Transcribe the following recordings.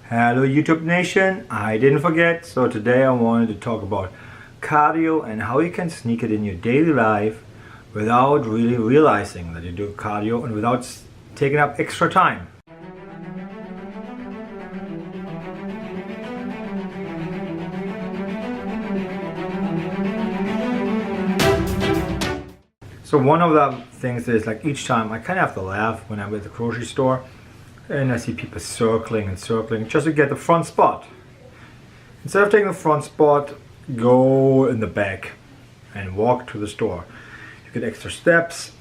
Hello YouTube Nation, I didn't forget. So today I wanted to talk about cardio and how you can sneak it in your daily life without really realizing that you do cardio and without taking up extra time. So one of the things is like each time I kind of have to laugh when I'm at the grocery store and I see people circling and circling just to get the front spot. Instead of taking the front spot, go in the back and walk to the store. You get extra steps,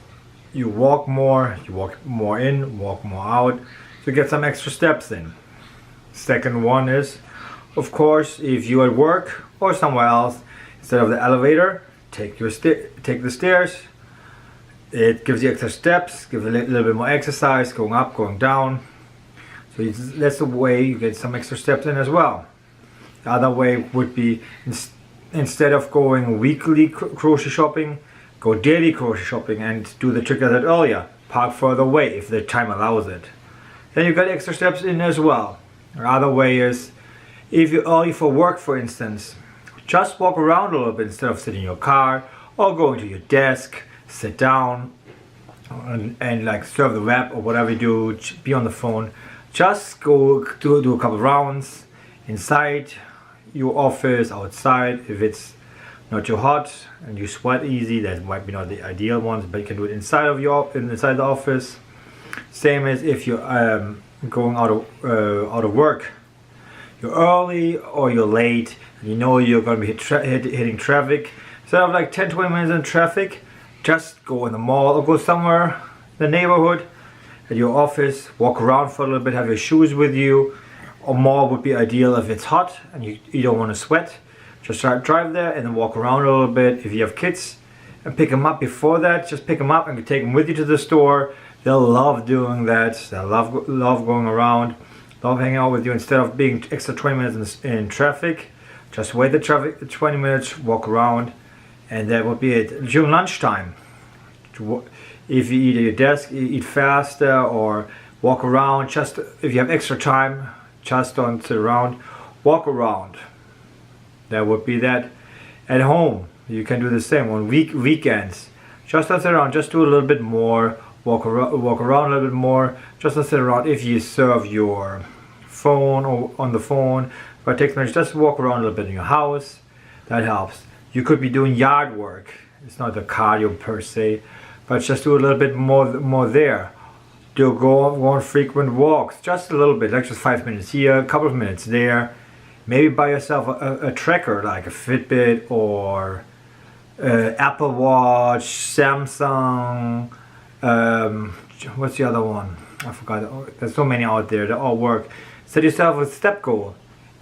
you walk more in, walk more out, so get some extra steps in. Second one is, of course, if you're at work or somewhere else, instead of the elevator, take the stairs. It gives you extra steps, gives a little bit more exercise, going up, going down. So that's the way you get some extra steps in as well. The other way would be, instead of going weekly grocery shopping, go daily grocery shopping and do the trick I said earlier. Park further away if the time allows it. Then you got extra steps in as well. The other way is, if you're early for work, for instance, just walk around a little bit instead of sitting in your car or going to your desk, sit down and like surf the web or whatever you do, be on the phone. Just go do a couple rounds inside your office, outside. If it's not too hot and you sweat easy, that might be not the ideal ones, but you can do it inside the office. Same as if you're going out of work. You're early or you're late, and you know you're going to be hitting traffic. Instead of like 10-20 minutes in traffic, just go in the mall or go somewhere in the neighborhood at your office, walk around for a little bit, have your shoes with you. Or mall would be ideal if it's hot and you don't want to sweat. Just drive there and then walk around a little bit. If you have kids, and pick them up before that, just pick them up and take them with you to the store. They'll love doing that. They'll love going around, love hanging out with you. Instead of being extra 20 minutes in traffic, just wait the traffic 20 minutes, walk around, and that would be it. During lunchtime, if you eat at your desk, eat faster or walk around. Just if you have extra time, just don't sit around, walk around. That would be that. At home, you can do the same on weekends. Just don't sit around, just do a little bit more, walk around a little bit more. Just don't sit around. If you serve your phone or on the phone, but it takes minutes, just walk around a little bit in your house. That helps. You could be doing yard work. It's not the cardio per se, but just do a little bit more there. Go on frequent walks, just a little bit, like just 5 minutes here, a couple of minutes there. Maybe buy yourself a tracker like a Fitbit or Apple Watch, Samsung. What's the other one? I forgot. There's so many out there that all work. Set yourself a step goal,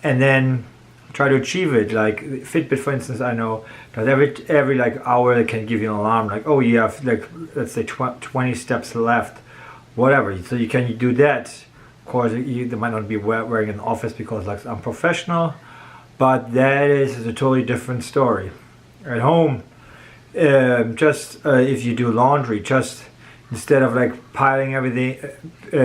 and then try to achieve it. Like Fitbit, for instance, I know that every like hour they can give you an alarm, like, oh, you have like, let's say 20 steps left, whatever. So you can do that. Of course, they might not be wearing an office because like I'm professional, but that is a totally different story. At home, if you do laundry, just instead of like piling everything,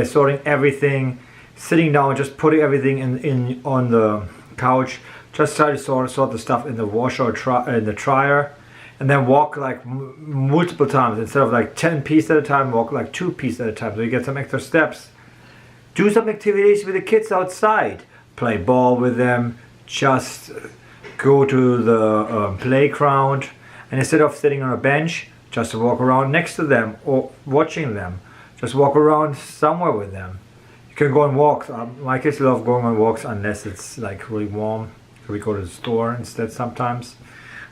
sorting everything, sitting down, just putting everything in on the couch. Just try to sort the stuff in the washer or in the dryer, and then walk like multiple times. Instead of like 10 pieces at a time, walk like 2 pieces at a time, so you get some extra steps. Do some activities with the kids outside. Play ball with them. Just go to the playground, and instead of sitting on a bench, just walk around next to them or watching them. Just walk around somewhere with them. You can go on walks. My kids love going on walks unless it's like really warm. We go to the store instead sometimes.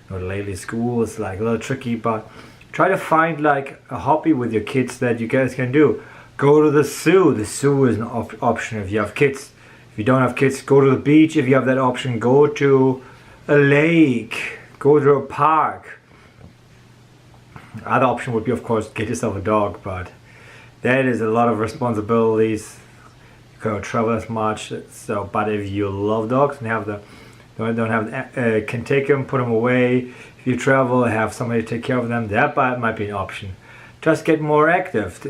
Lately school is like a little tricky, but try to find like a hobby with your kids that you guys can do. Go to the zoo. The zoo is an option if you have kids. If you don't have kids, go to the beach if you have that option. Go to a lake. Go to a park. The other option would be, of course, get yourself a dog, but that is a lot of responsibilities. You cannot travel as much. So, but if you love dogs and have can take them, put them away. If you travel, have somebody take care of them. That might be an option. Just get more active.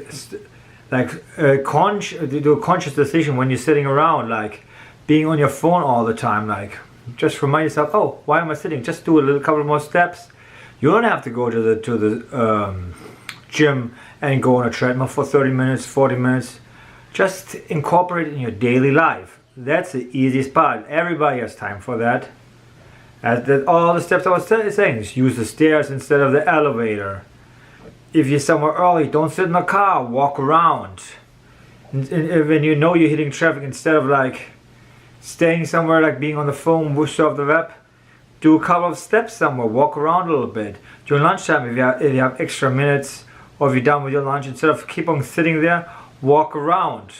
Like do a conscious decision when you're sitting around. Like being on your phone all the time. Like, just remind yourself, oh, why am I sitting? Just do a little couple more steps. You don't have to go to the gym and go on a treadmill for 30 minutes, 40 minutes. Just incorporate it in your daily life. That's the easiest part. Everybody has time for that. All the steps I was saying, just use the stairs instead of the elevator. If you're somewhere early, don't sit in the car, walk around. And when you know you're hitting traffic, instead of like staying somewhere, like being on the phone, surf the web, do a couple of steps somewhere, walk around a little bit. During lunchtime, if you have extra minutes, or if you're done with your lunch, instead of keep on sitting there, walk around.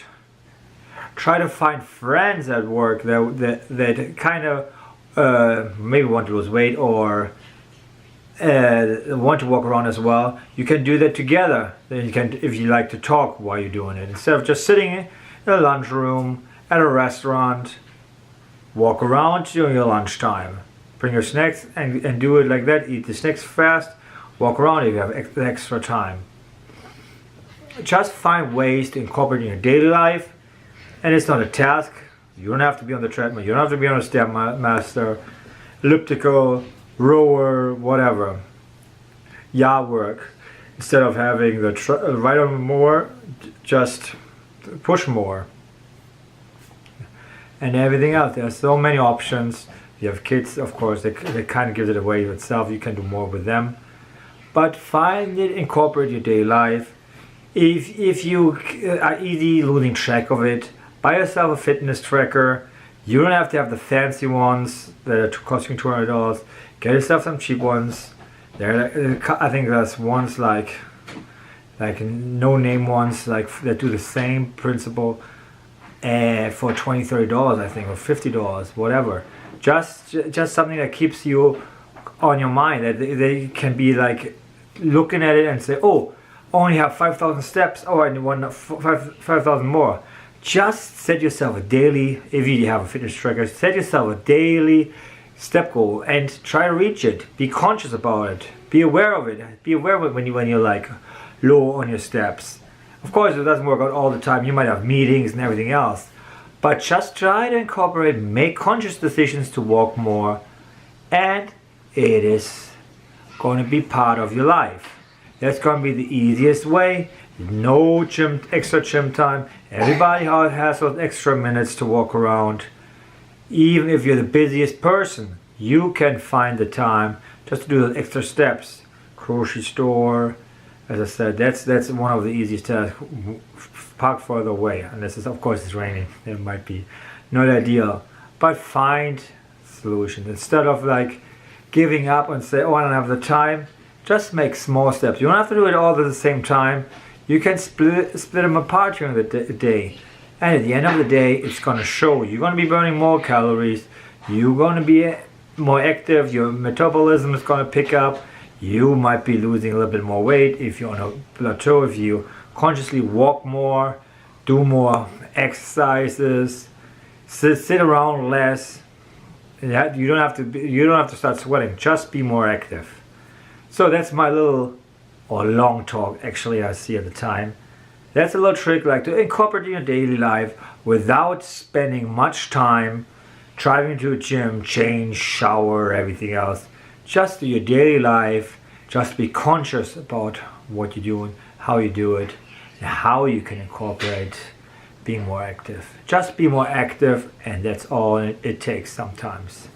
Try to find friends at work that kind of maybe want to lose weight or want to walk around as well. You can do that together. Then you can, if you like to talk while you're doing it, instead of just sitting in a lunchroom at a restaurant. Walk around during your lunchtime. Bring your snacks and do it like that. Eat the snacks fast. Walk around if you have extra time. Just find ways to incorporate in your daily life, and it's not a task. You don't have to be on the treadmill. You don't have to be on a Stairmaster, elliptical, rower, whatever. Yard work. Instead of having the right on more, just push more. And everything else. There's so many options. If you have kids, of course, they kind of give it away itself. You can do more with them. But find it, incorporate your daily life. If you are easy losing track of it, buy yourself a fitness tracker. You don't have to have the fancy ones that are costing $200. Get yourself some cheap ones. I think there's ones like no-name ones like that do the same principle for $20-$30, I think, or $50, whatever. Just something that keeps you on your mind, that they can be like looking at it and say, oh, I only have 5,000 steps. Oh, I want 5,000 more. Just set yourself a daily, if you have a fitness tracker, set yourself a daily step goal and try to reach it. Be conscious about it. Be aware of it. Be aware of it when you're like low on your steps. Of course, it doesn't work out all the time. You might have meetings and everything else. But just try to incorporate, make conscious decisions to walk more, and it is going to be part of your life. That's going to be the easiest way. No extra gym time. Everybody has those extra minutes to walk around. Even if you're the busiest person, you can find the time just to do those extra steps. Grocery store, as I said, that's one of the easiest tasks. Park further away, unless of course it's raining. It might be not ideal, but find solutions instead of like giving up and say, oh, I don't have the time. Just make small steps. You don't have to do it all at the same time. You can split them apart during the day. And at the end of the day, it's going to show. You're going to be burning more calories. You're going to be more active. Your metabolism is going to pick up. You might be losing a little bit more weight if you're on a plateau. If you consciously walk more, do more exercises, sit around less. You don't have to start sweating. Just be more active. So that's my little or long talk, actually, I see at the time. That's a little trick, like to incorporate in your daily life without spending much time driving to a gym, change, shower, everything else. Just do your daily life. Just be conscious about what you're doing, how you do it, and how you can incorporate being more active. Just be more active, and that's all it takes sometimes.